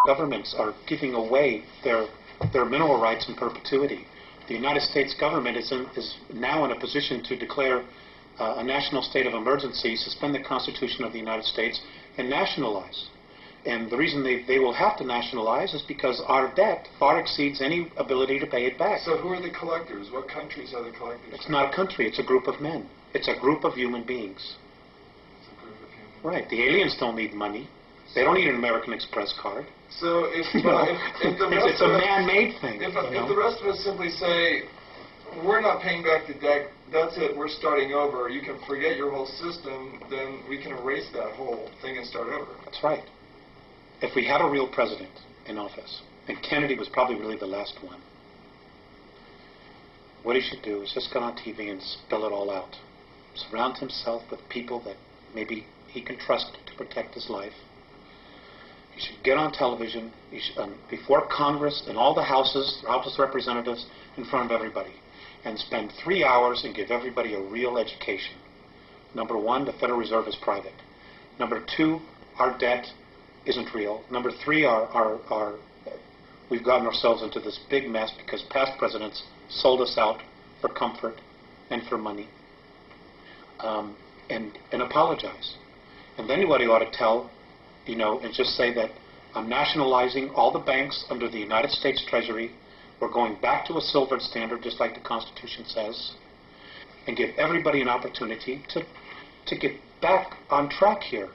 governments are giving away their mineral rights in perpetuity. The United States government is now in a position to declare a national state of emergency, suspend the Constitution of the United States, and nationalize. And the reason they will have to nationalize is because our debt far exceeds any ability to pay it back. So who are the collectors? What countries are the collectors? It's not a country, it's a group of men. It's a group of human beings. It's a group of human beings. Right. The aliens don't need money. They don't need an American Express card. So if the rest it's a man-made thing. If the rest of us simply say, we're not paying back the debt, that's it, we're starting over, you can forget your whole system, then we can erase that whole thing and start over. That's right. If we had a real president in office, and Kennedy was probably really the last one, what he should do is just go on TV and spill it all out. Surround himself with people that maybe he can trust to protect his life. He should get on television before Congress and all the houses, House of Representatives, in front of everybody, and spend 3 hours and give everybody a real education. Number one, the Federal Reserve is private. Number two, our debt isn't real. Number three, we've gotten ourselves into this big mess because past presidents sold us out for comfort and for money, and apologize. And then what he ought to tell, and just say that I'm nationalizing all the banks under the United States Treasury. We're going back to a silver standard, just like the Constitution says, and give everybody an opportunity to get back on track here,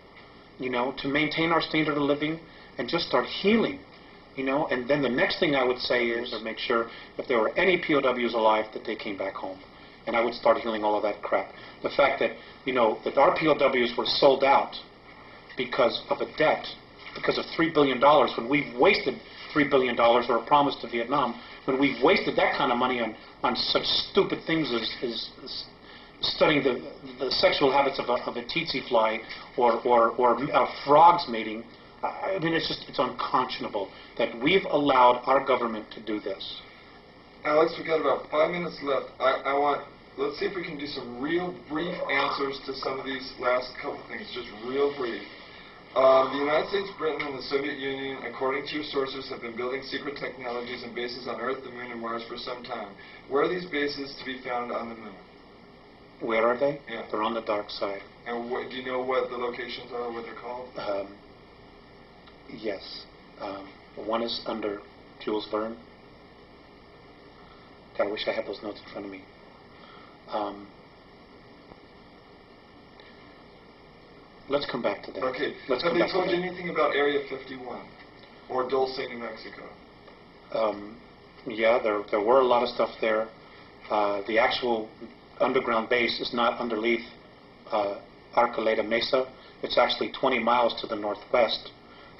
to maintain our standard of living and just start healing, And then the next thing I would say is, or make sure if there were any POWs alive, that they came back home. And I would start healing all of that crap. The fact that, that our POWs were sold out because of a debt, because of $3 billion, when we've wasted $3 billion or a promise to Vietnam, when we've wasted that kind of money on such stupid things as studying the sexual habits of a tsetse fly or frogs mating. I mean, it's unconscionable that we've allowed our government to do this. Alex, we've got about 5 minutes left. Let's see if we can do some real brief answers to some of these last couple things, just real brief. The United States, Britain, and the Soviet Union, according to your sources, have been building secret technologies and bases on Earth, the Moon, and Mars for some time. Where are these bases to be found on the Moon? Where are they? Yeah. They're on the dark side. And do you know what the locations are, what they're called? Yes. One is under Jules Verne. God, I wish I had those notes in front of me. Let's come back to that. Okay. Have they told you anything about Area 51 or Dulce, New Mexico? Yeah, there were a lot of stuff there. The actual underground base is not underneath Arcoleta Mesa. It's actually 20 miles to the northwest.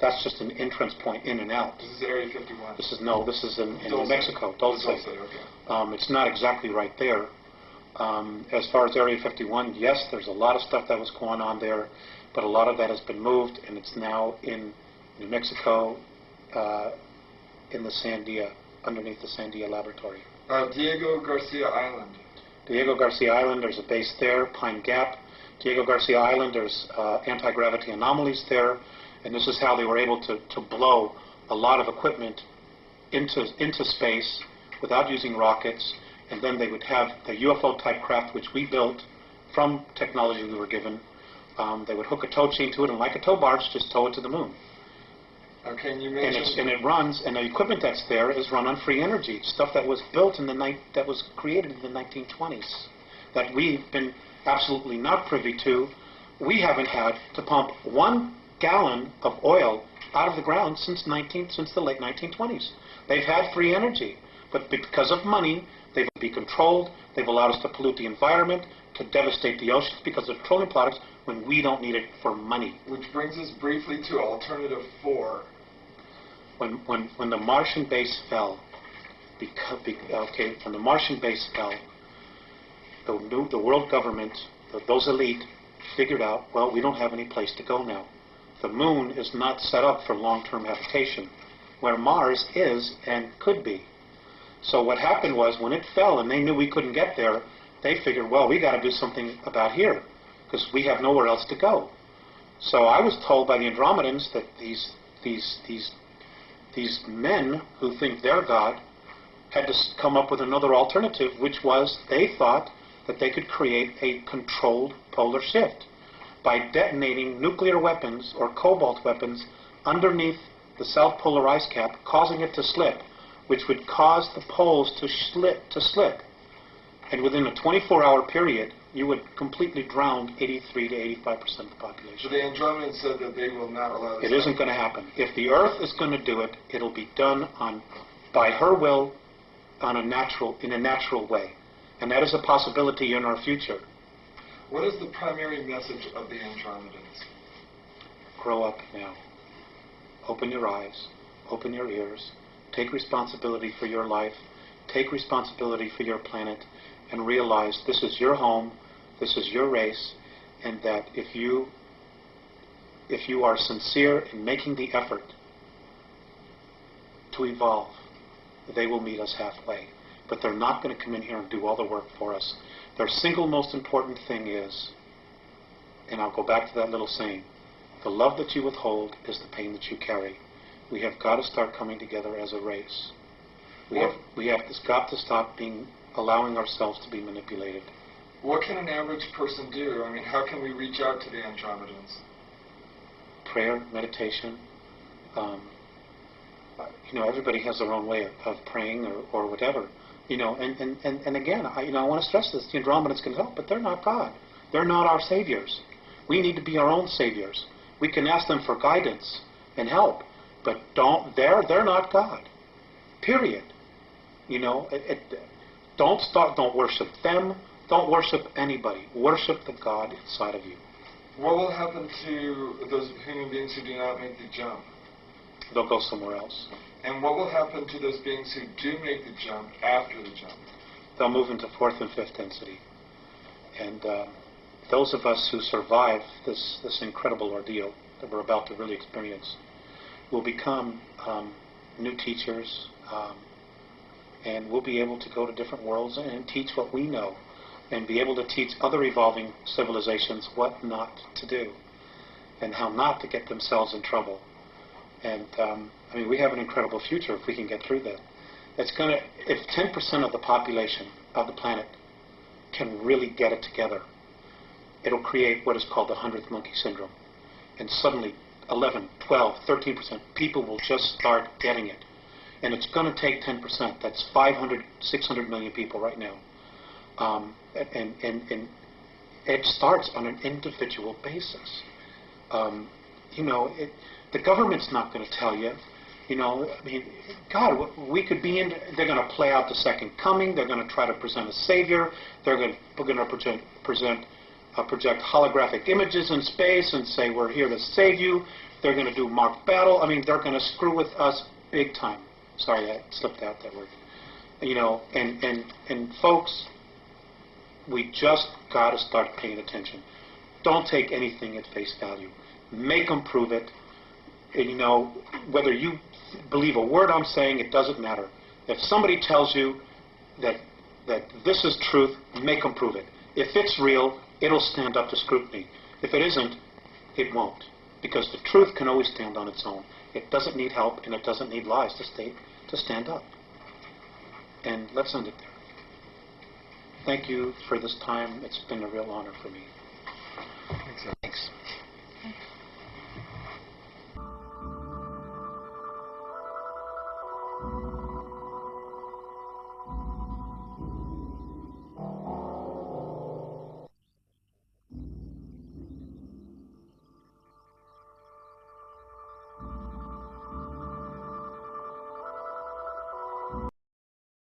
That's just an entrance point in and out. This is Area 51? This is in New Mexico, Dulce. Okay. It's not exactly right there. As far as Area 51, yes, there's a lot of stuff that was going on there, but a lot of that has been moved, and it's now in New Mexico, in the Sandia, underneath the Sandia Laboratory. Diego Garcia Island. Diego Garcia Island, there's a base there. Pine Gap. Diego Garcia Island, there's anti-gravity anomalies there, and this is how they were able to blow a lot of equipment into space without using rockets. And then they would have the UFO-type craft, which we built from technology we were given. They would hook a tow chain to it, and like a tow barge, just tow it to the moon. Okay, and you mentioned... And the equipment that's there is run on free energy, stuff that was built that was created in the 1920s, that we've been absolutely not privy to. We haven't had to pump 1 gallon of oil out of the ground since the late 1920s. They've had free energy, but because of money, they've been controlled. They've allowed us to pollute the environment, to devastate the oceans because of petroleum products when we don't need it for money. Which brings us briefly to Alternative 4. When the Martian base fell, when the Martian base fell, the world government, those elite, figured out, well, we don't have any place to go now. The moon is not set up for long-term habitation, where Mars is and could be. So what happened was, when it fell and they knew we couldn't get there, they figured, well, we got to do something about here, because we have nowhere else to go. So I was told by the Andromedans that these these men who think they're God had to come up with another alternative, which was they thought that they could create a controlled polar shift by detonating nuclear weapons or cobalt weapons underneath the South Polar ice cap, causing it to slip, which would cause the poles to slip. And within a 24-hour period, you would completely drown 83 to 85% of the population. So the Andromedans said that they will not allow this. It isn't going to happen. If the Earth is going to do it, it'll be done by her will, in a natural way. And that is a possibility in our future. What is the primary message of the Andromedans? Grow up now. Open your eyes. Open your ears. Take responsibility for your life. Take responsibility for your planet. And realize this is your home. This is your race. And that if you are sincere in making the effort to evolve, they will meet us halfway. But they're not going to come in here and do all the work for us. Their single most important thing is, and I'll go back to that little saying, the love that you withhold is the pain that you carry. We have got to start coming together as a race. We have got to stop allowing ourselves to be manipulated. What can an average person do? I mean, how can we reach out to the Andromedans? Prayer, meditation. Everybody has their own way of praying or whatever. And again, I want to stress this: the Andromedans can help, but they're not God. They're not our saviors. We need to be our own saviors. We can ask them for guidance and help, but they're not God. Period. Don't worship them. Don't worship anybody. Worship the God inside of you. What will happen to those human beings who do not make the jump? They'll go somewhere else. And what will happen to those beings who do make the jump after the jump? They'll move into fourth and fifth density. And those of us who survive this incredible ordeal that we're about to really experience will become new teachers, and we'll be able to go to different worlds and teach what we know, and be able to teach other evolving civilizations what not to do and how not to get themselves in trouble. And we have an incredible future if we can get through that. If 10% of the population of the planet can really get it together, it'll create what is called the 100th monkey syndrome. And suddenly 11, 12, 13% people will just start getting it. And it's going to take 10%. That's 500, 600 million people right now. And it starts on an individual basis. The government's not going to tell you. God, we could be in. They're going to play out the second coming. They're going to try to present a savior. They're going to project holographic images in space and say we're here to save you. They're going to do mock battle. They're going to screw with us big time. Sorry, I slipped out that word. And folks, we just got to start paying attention. Don't take anything at face value. Make them prove it. And, whether you believe a word I'm saying, it doesn't matter. If somebody tells you that this is truth, make them prove it. If it's real, it'll stand up to scrutiny. If it isn't, it won't. Because the truth can always stand on its own. It doesn't need help, and it doesn't need lies to stand up. And let's end it there. Thank you for this time. It's been a real honor for me.